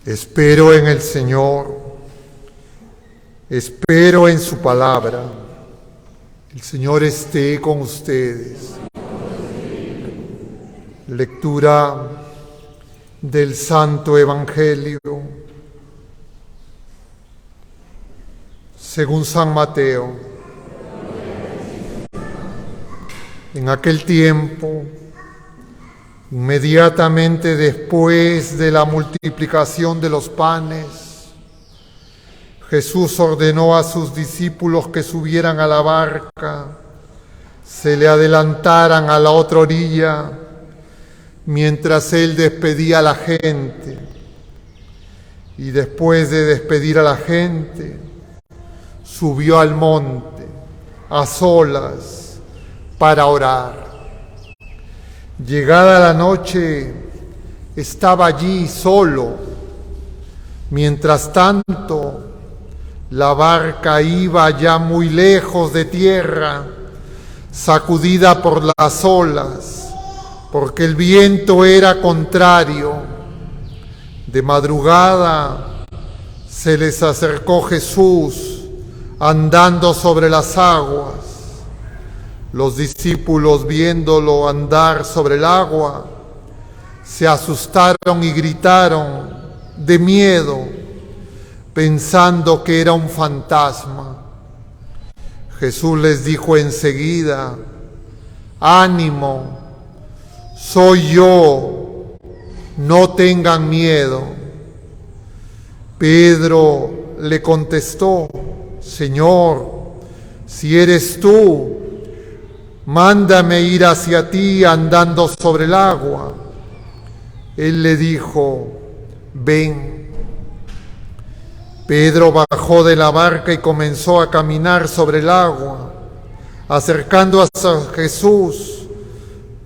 Espero en el Señor, espero en su palabra. El Señor esté con ustedes. Lectura del Santo Evangelio según San Mateo. En aquel tiempo, inmediatamente después de la multiplicación de los panes, Jesús ordenó a sus discípulos que subieran a la barca, se le adelantaran a la otra orilla, mientras él despedía a la gente. Y después de despedir a la gente, subió al monte, a solas, para orar. Llegada la noche, estaba allí solo. Mientras tanto, la barca iba ya muy lejos de tierra, sacudida por las olas, porque el viento era contrario. De madrugada se les acercó Jesús, andando sobre las aguas. Los discípulos, viéndolo andar sobre el agua, se asustaron y gritaron de miedo, pensando que era un fantasma. Jesús les dijo enseguida: «Ánimo, soy yo, no tengan miedo». Pedro le contestó: «Señor, si eres tú, mándame ir hacia ti andando sobre el agua». Él le dijo: «Ven». Pedro bajó de la barca y comenzó a caminar sobre el agua, acercándose a Jesús,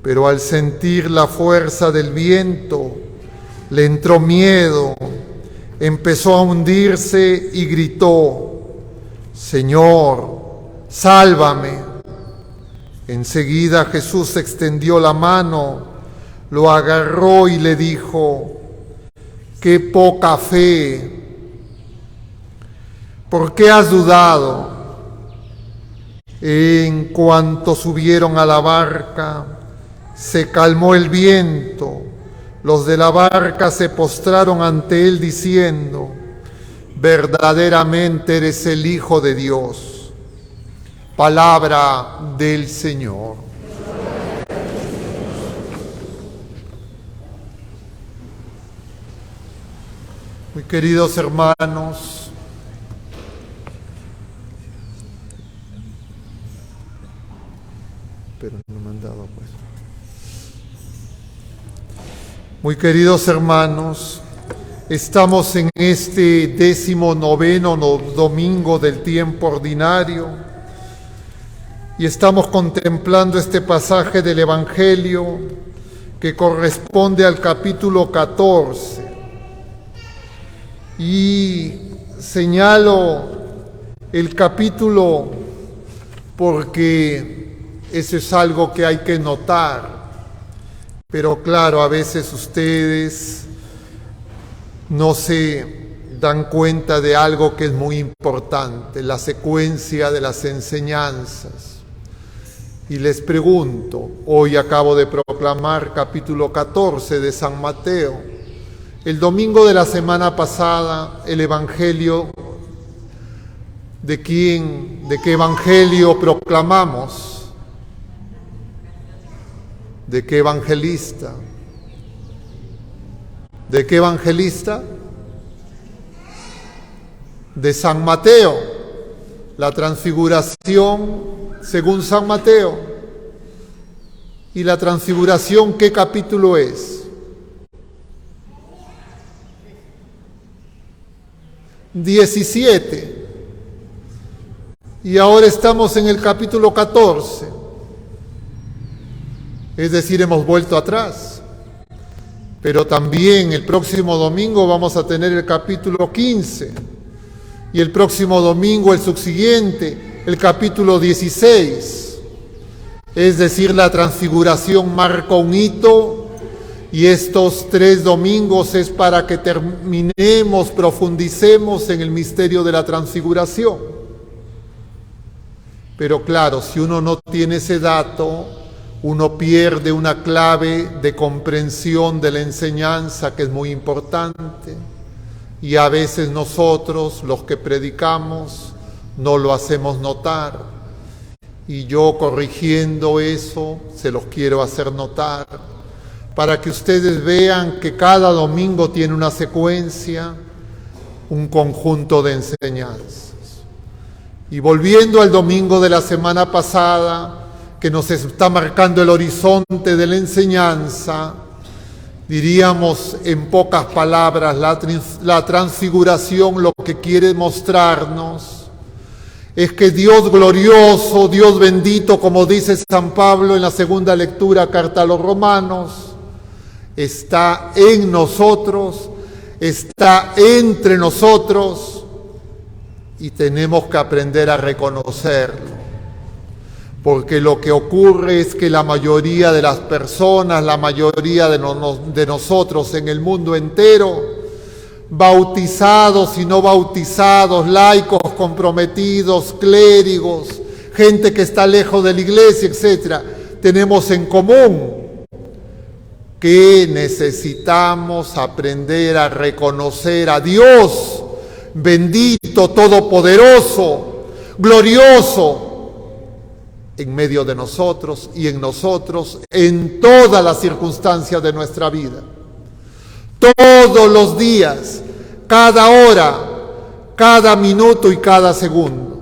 pero al sentir la fuerza del viento, le entró miedo, empezó a hundirse y gritó: «Señor, sálvame». Enseguida Jesús extendió la mano, lo agarró y le dijo: «¡Qué poca fe! ¿Por qué has dudado?». En cuanto subieron a la barca, se calmó el viento. Los de la barca se postraron ante él diciendo: «Verdaderamente eres el Hijo de Dios». Palabra del Señor. Muy queridos hermanos, pero no me han dado pues. Muy queridos hermanos, estamos en este 19º domingo del tiempo ordinario y estamos contemplando este pasaje del Evangelio que corresponde al capítulo 14. Y señalo el capítulo porque eso es algo que hay que notar. Pero claro, a veces ustedes no se dan cuenta de algo que es muy importante, la secuencia de las enseñanzas. Y les pregunto, hoy acabo de proclamar capítulo 14 de San Mateo. El domingo de la semana pasada, el Evangelio, ¿de quién? ¿De qué Evangelio proclamamos? ¿De qué evangelista? ¿De qué evangelista? De San Mateo, la transfiguración según San Mateo. ¿Y la transfiguración qué capítulo es? 17. Y ahora estamos en el capítulo 14. Es decir, hemos vuelto atrás. Pero también el próximo domingo vamos a tener el capítulo 15. Y el próximo domingo, el subsiguiente, el capítulo 16. Es decir, la transfiguración marca un hito Y estos 3 domingos es para que terminemos, profundicemos en el misterio de la transfiguración. Pero claro, si uno no tiene ese dato, uno pierde una clave de comprensión de la enseñanza que es muy importante. Y a veces nosotros, los que predicamos, no lo hacemos notar. Y yo, corrigiendo eso, se los quiero hacer notar, para que ustedes vean que cada domingo tiene una secuencia, un conjunto de enseñanzas. Y volviendo al domingo de la semana pasada, que nos está marcando el horizonte de la enseñanza, diríamos en pocas palabras, la transfiguración lo que quiere mostrarnos es que Dios glorioso, Dios bendito, como dice San Pablo en la segunda lectura, carta a los Romanos, está en nosotros, está entre nosotros y tenemos que aprender a reconocerlo. Porque lo que ocurre es que la mayoría de las personas, la mayoría de nosotros en el mundo entero, bautizados y no bautizados, laicos comprometidos, clérigos, gente que está lejos de la iglesia, etc., tenemos en común que necesitamos aprender a reconocer a Dios bendito, todopoderoso, glorioso, en medio de nosotros y en nosotros, en todas las circunstancias de nuestra vida. Todos los días, cada hora, cada minuto y cada segundo.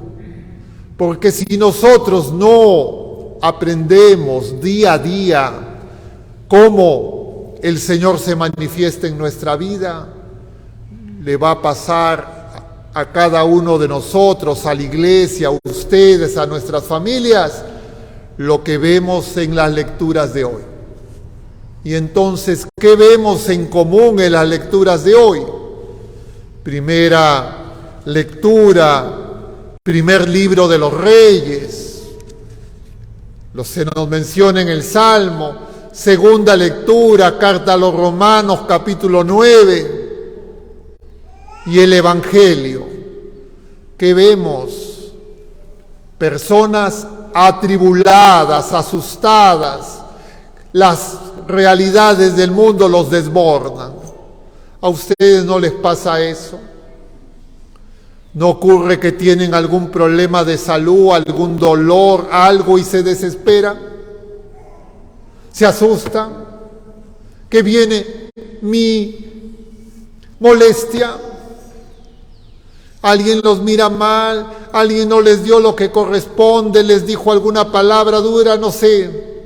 Porque si nosotros no aprendemos día a día cómo el Señor se manifiesta en nuestra vida, le va a pasar a cada uno de nosotros, a la iglesia, a ustedes, a nuestras familias, lo que vemos en las lecturas de hoy. Y entonces, ¿qué vemos en común en las lecturas de hoy? Primera lectura, primer libro de los Reyes, se nos menciona en el Salmo. Segunda lectura, carta a los Romanos, capítulo 9. Y el Evangelio, que vemos personas atribuladas, asustadas, las realidades del mundo los desbordan. ¿A ustedes no les pasa eso? ¿No ocurre que tienen algún problema de salud, algún dolor, algo y se desesperan? ¿Se asustan? ¿Que viene mi molestia? Alguien los mira mal, alguien no les dio lo que corresponde, les dijo alguna palabra dura, no sé.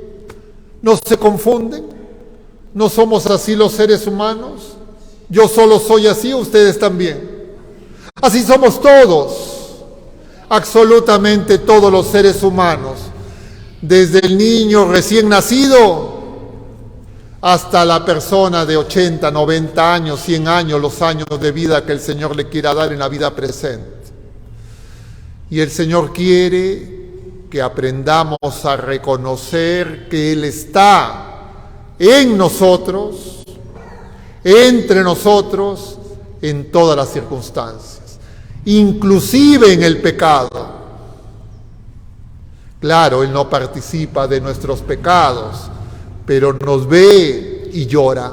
¿No se confunden? ¿No somos así los seres humanos? Yo solo soy así, ustedes también. Así somos todos, absolutamente todos los seres humanos, desde el niño recién nacido hasta la persona de 80, 90 años, 100 años, los años de vida que el Señor le quiera dar en la vida presente. Y el Señor quiere que aprendamos a reconocer que Él está en nosotros, entre nosotros, en todas las circunstancias, inclusive en el pecado. Claro, Él no participa de nuestros pecados, pero nos ve y llora.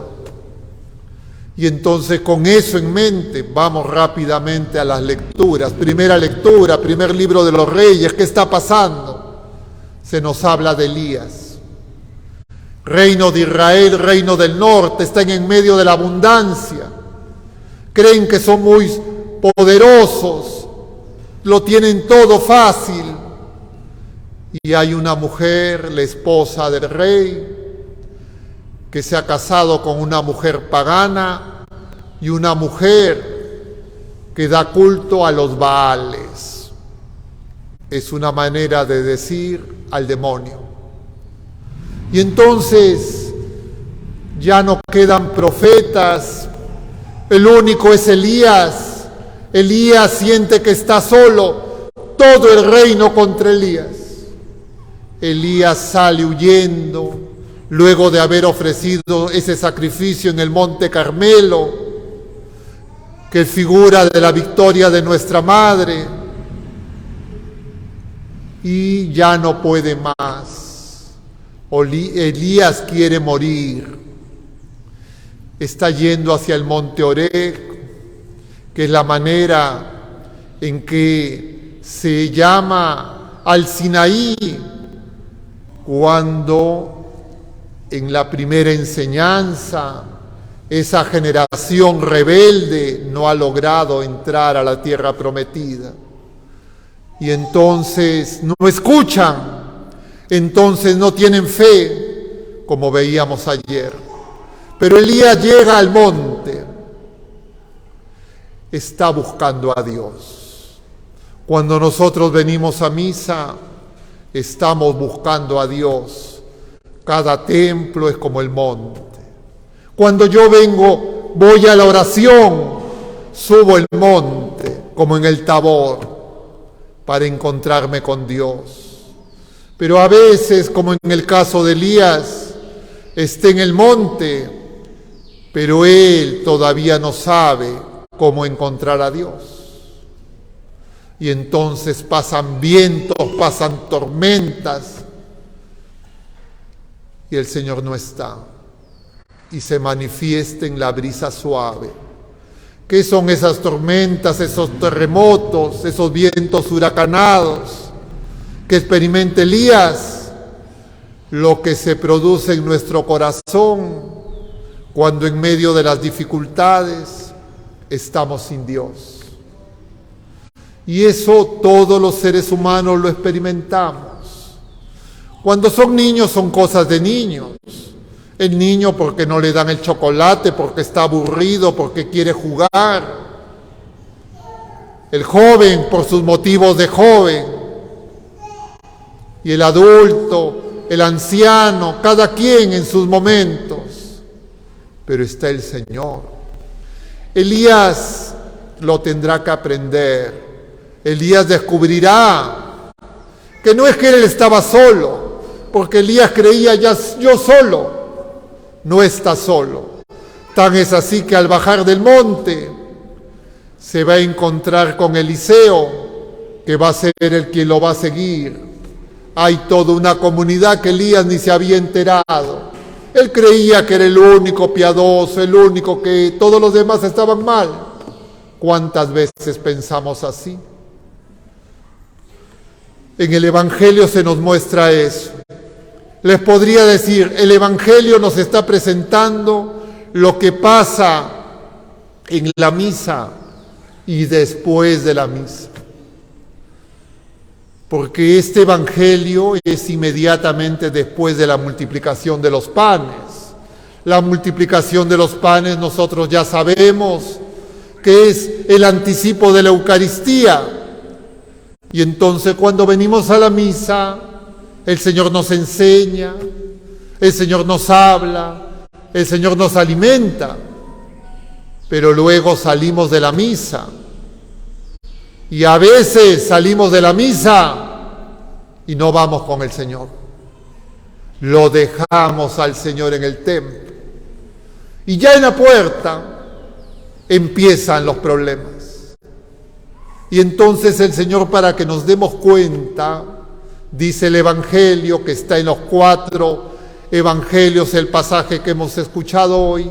Y entonces, con eso en mente, vamos rápidamente a las lecturas. Primera lectura, primer libro de los Reyes. ¿Qué está pasando? Se nos habla de Elías. Reino de Israel, reino del norte, están en medio de la abundancia. Creen que son muy poderosos, lo tienen todo fácil. Y hay una mujer, la esposa del rey, que se ha casado con una mujer pagana y una mujer que da culto a los Baales. Es una manera de decir al demonio. Y entonces ya no quedan profetas, el único es Elías. Elías siente que está solo, todo el reino contra Elías. Elías sale huyendo, luego de haber ofrecido ese sacrificio en el Monte Carmelo, que figura de la victoria de nuestra Madre, y ya no puede más. Elías quiere morir. Está yendo hacia el Monte Oreb, que es la manera en que se llama al Sinaí, cuando en la primera enseñanza esa generación rebelde no ha logrado entrar a la tierra prometida. Y entonces no escuchan, entonces no tienen fe, como veíamos ayer. Pero Elías llega al monte, está buscando a Dios. Cuando nosotros venimos a misa, estamos buscando a Dios. Cada templo es como el monte. Cuando yo vengo, voy a la oración, subo el monte, como en el Tabor, para encontrarme con Dios. Pero a veces, como en el caso de Elías, está en el monte, pero él todavía no sabe cómo encontrar a Dios. Y entonces pasan vientos, pasan tormentas, y el Señor no está. Y se manifiesta en la brisa suave. ¿Qué son esas tormentas, esos terremotos, esos vientos huracanados que experimenta Elías? Lo que se produce en nuestro corazón cuando en medio de las dificultades estamos sin Dios. Y eso todos los seres humanos lo experimentamos. Cuando son niños son cosas de niños. El niño porque no le dan el chocolate, porque está aburrido, porque quiere jugar. El joven por sus motivos de joven. Y el adulto, el anciano, cada quien en sus momentos. Pero está el Señor. Elías lo tendrá que aprender. Elías descubrirá que no es que él estaba solo, porque Elías creía ya yo solo. No está solo. Tan es así que al bajar del monte se va a encontrar con Eliseo, que va a ser el quien lo va a seguir. Hay toda una comunidad que Elías ni se había enterado. Él creía que era el único piadoso, el único que todos los demás estaban mal. ¿Cuántas veces pensamos así? En el Evangelio se nos muestra eso. Les podría decir, el Evangelio nos está presentando lo que pasa en la misa y después de la misa. Porque este Evangelio es inmediatamente después de la multiplicación de los panes. La multiplicación de los panes nosotros ya sabemos que es el anticipo de la Eucaristía. Y entonces cuando venimos a la misa, el Señor nos enseña, el Señor nos habla, el Señor nos alimenta, pero luego salimos de la misa. Y a veces salimos de la misa y no vamos con el Señor. Lo dejamos al Señor en el templo. Y ya en la puerta empiezan los problemas. Y entonces el Señor, para que nos demos cuenta, dice el Evangelio, que está en los 4 Evangelios, el pasaje que hemos escuchado hoy,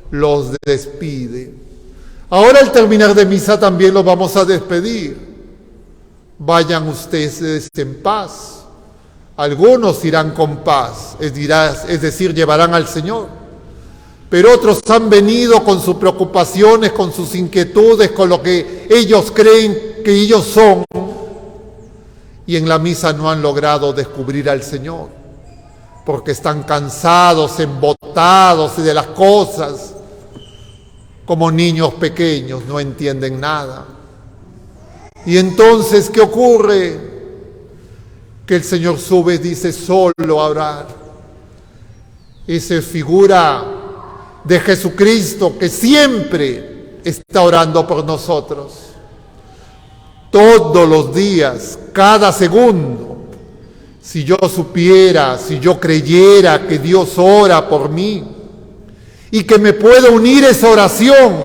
los despide. Ahora al terminar de misa también los vamos a despedir. Vayan ustedes en paz. Algunos irán con paz, es decir, llevarán al Señor. Pero otros han venido con sus preocupaciones, con sus inquietudes, con lo que ellos creen que ellos son. Y en la misa no han logrado descubrir al Señor, porque están cansados, embotados de las cosas. Como niños pequeños, no entienden nada. Y entonces, ¿qué ocurre? Que el Señor sube, dice, solo a orar. Esa figura de Jesucristo que siempre está orando por nosotros. Todos los días, cada segundo, Si yo supiera, si yo creyera que Dios ora por mí y que me puedo unir a esa oración,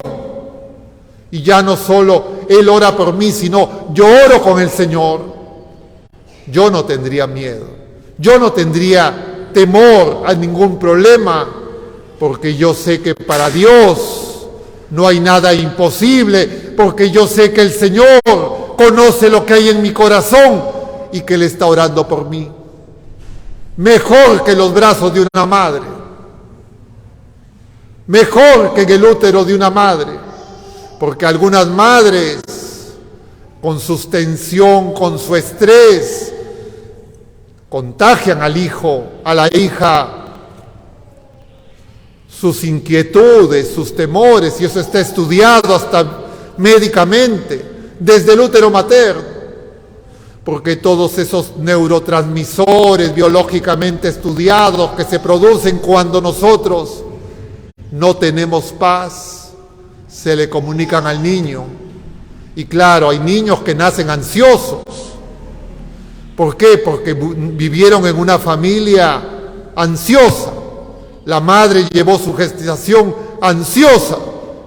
y ya no solo Él ora por mí, sino yo oro con el Señor, yo no tendría miedo, yo no tendría temor a ningún problema, porque yo sé que para Dios no hay nada imposible, porque yo sé que el Señor conoce lo que hay en mi corazón y que Él está orando por mí. Mejor que los brazos de una madre, mejor que en el útero de una madre, porque algunas madres, con su tensión, con su estrés, contagian al hijo, a la hija, sus inquietudes, sus temores, y eso está estudiado hasta médicamente, desde el útero materno, porque todos esos neurotransmisores biológicamente estudiados que se producen cuando nosotros no tenemos paz, se le comunican al niño. Y claro, hay niños que nacen ansiosos. ¿Por qué? Porque vivieron en una familia ansiosa. La madre llevó su gestación ansiosa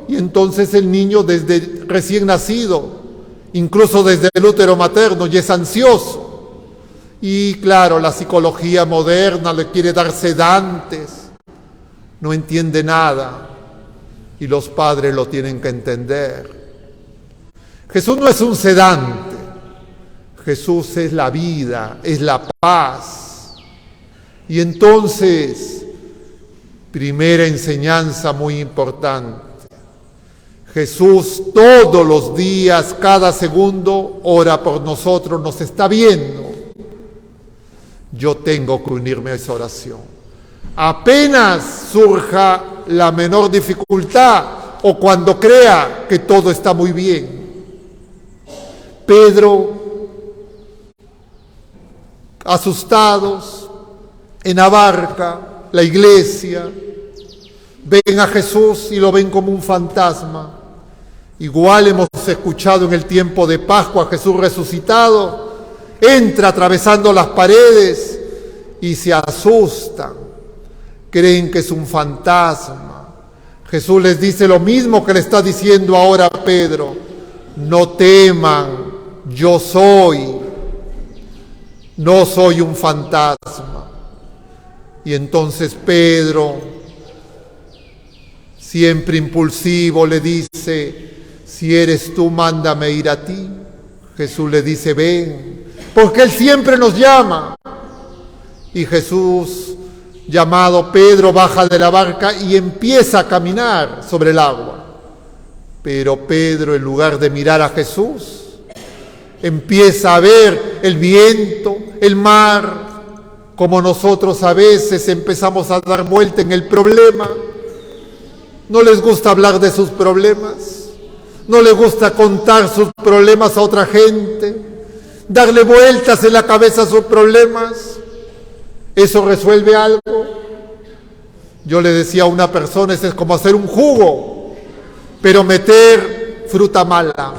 y entonces el niño desde recién nacido, incluso desde el útero materno, ya es ansioso. Y claro, la psicología moderna le quiere dar sedantes, no entiende nada y los padres lo tienen que entender. Jesús no es un sedante, Jesús es la vida, es la paz. Y entonces, primera enseñanza muy importante, Jesús todos los días, cada segundo, ora por nosotros, nos está viendo. Yo tengo que unirme a esa oración. Apenas surja la menor dificultad o cuando crea que todo está muy bien. Pedro, asustados, en la barca, la iglesia, ven a Jesús y lo ven como un fantasma. Igual hemos escuchado en el tiempo de Pascua, Jesús resucitado, entra atravesando las paredes y se asustan, creen que es un fantasma. Jesús les dice lo mismo que le está diciendo ahora a Pedro: no teman, yo soy, no soy un fantasma. Y entonces Pedro, siempre impulsivo, le dice: si eres tú, mándame ir a ti. Jesús le dice: ven, porque Él siempre nos llama. Y Jesús, llamado Pedro, baja de la barca y empieza a caminar sobre el agua. Pero Pedro, en lugar de mirar a Jesús, empieza a ver el viento, el mar, como nosotros a veces empezamos a dar vuelta en el problema. No les gusta hablar de sus problemas, no les gusta contar sus problemas a otra gente, darle vueltas en la cabeza a sus problemas. ¿Eso resuelve algo? Yo le decía a una persona, es como hacer un jugo, pero meter fruta mala.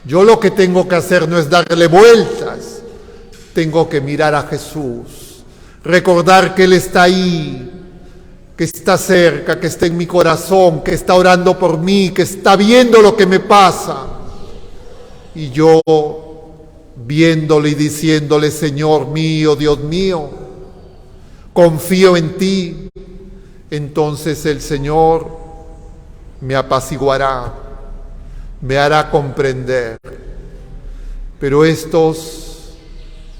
Yo lo que tengo que hacer no es darle vueltas, tengo que mirar a Jesús, recordar que Él está ahí, que está cerca, que está en mi corazón, que está orando por mí, que está viendo lo que me pasa. Y yo, viéndole y diciéndole: Señor mío, Dios mío, confío en ti, entonces el Señor me apaciguará, me hará comprender. Pero estos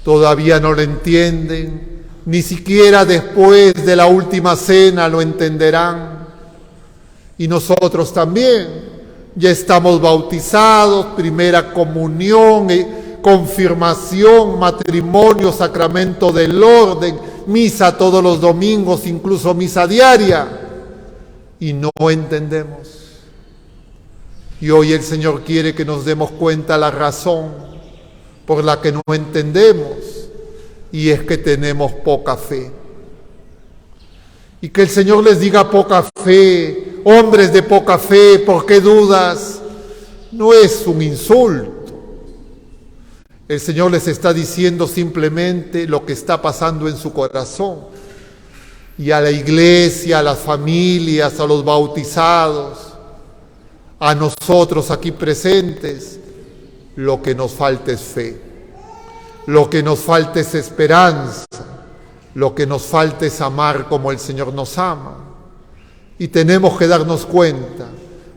todavía no lo entienden, ni siquiera después de la última cena lo entenderán. Y nosotros también, ya estamos bautizados, primera comunión, confirmación, matrimonio, sacramento del orden, misa todos los domingos, incluso misa diaria, y no entendemos. Y hoy el Señor quiere que nos demos cuenta la razón por la que no entendemos, y es que tenemos poca fe. Y que el Señor les diga poca fe, hombres de poca fe, ¿por qué dudas? No es un insulto, El Señor les está diciendo simplemente lo que está pasando en su corazón. Y a la iglesia, a las familias, a los bautizados, a nosotros aquí presentes, lo que nos falta es fe. Lo que nos falta es esperanza. Lo que nos falta es amar como el Señor nos ama. Y tenemos que darnos cuenta,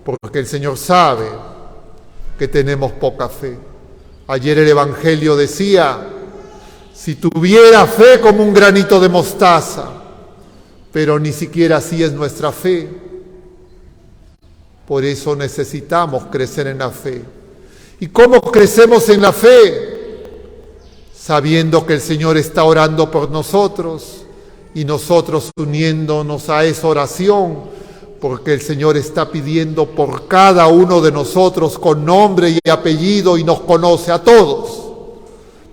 porque el Señor sabe que tenemos poca fe. Ayer el Evangelio decía, si tuviera fe como un granito de mostaza, pero ni siquiera así es nuestra fe. Por eso necesitamos crecer en la fe. ¿Y cómo crecemos en la fe? Sabiendo que el Señor está orando por nosotros y nosotros uniéndonos a esa oración, porque el Señor está pidiendo por cada uno de nosotros con nombre y apellido y nos conoce a todos.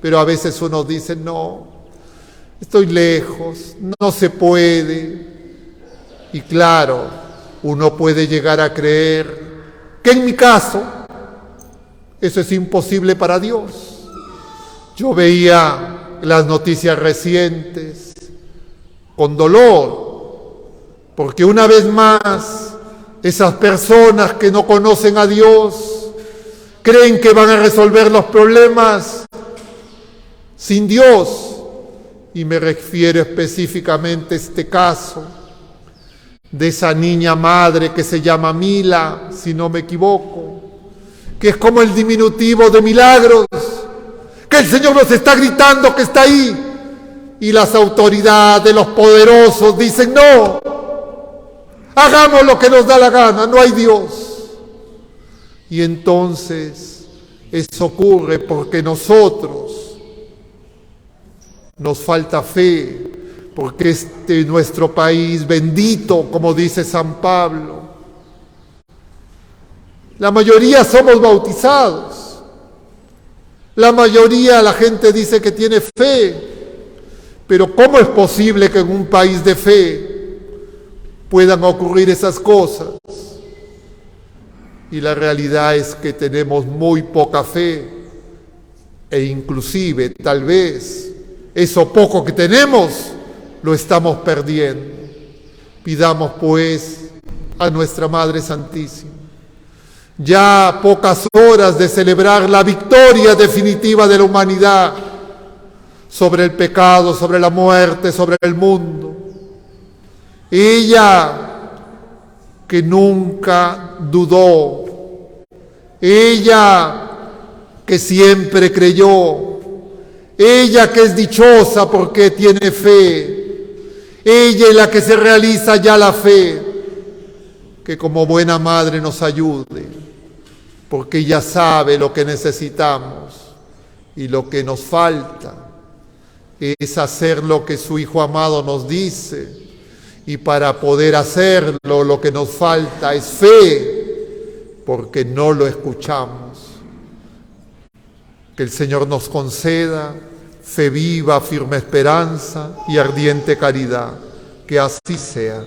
Pero a veces uno dice, no, estoy lejos, no se puede. Y claro, uno puede llegar a creer que en mi caso, eso es imposible para Dios. Yo veía las noticias recientes con dolor, porque una vez más, esas personas que no conocen a Dios creen que van a resolver los problemas sin Dios. Y me refiero específicamente a este caso de esa niña madre que se llama Mila, si no me equivoco, que es como el diminutivo de Milagros, que el Señor nos está gritando que está ahí. Y las autoridades, los poderosos dicen, no, hagamos lo que nos da la gana, no hay Dios. Y entonces eso ocurre porque nosotros nos falta fe, porque nuestro país bendito, como dice San Pablo, la mayoría somos bautizados, la mayoría la gente dice que tiene fe, pero ¿cómo es posible que en un país de fe puedan ocurrir esas cosas? Y la realidad es que tenemos muy poca fe e inclusive tal vez eso poco que tenemos lo estamos perdiendo. Pidamos pues a nuestra Madre Santísima, ya a pocas horas de celebrar la victoria definitiva de la humanidad sobre el pecado, sobre la muerte, sobre el mundo. Ella que nunca dudó, ella que siempre creyó, ella que es dichosa porque tiene fe, ella en la que se realiza ya la fe, que como buena madre nos ayude, porque ella sabe lo que necesitamos y lo que nos falta es hacer lo que su Hijo amado nos dice, y para poder hacerlo lo que nos falta es fe, porque no lo escuchamos. Que el Señor nos conceda fe viva, firme esperanza y ardiente caridad. Que así sea.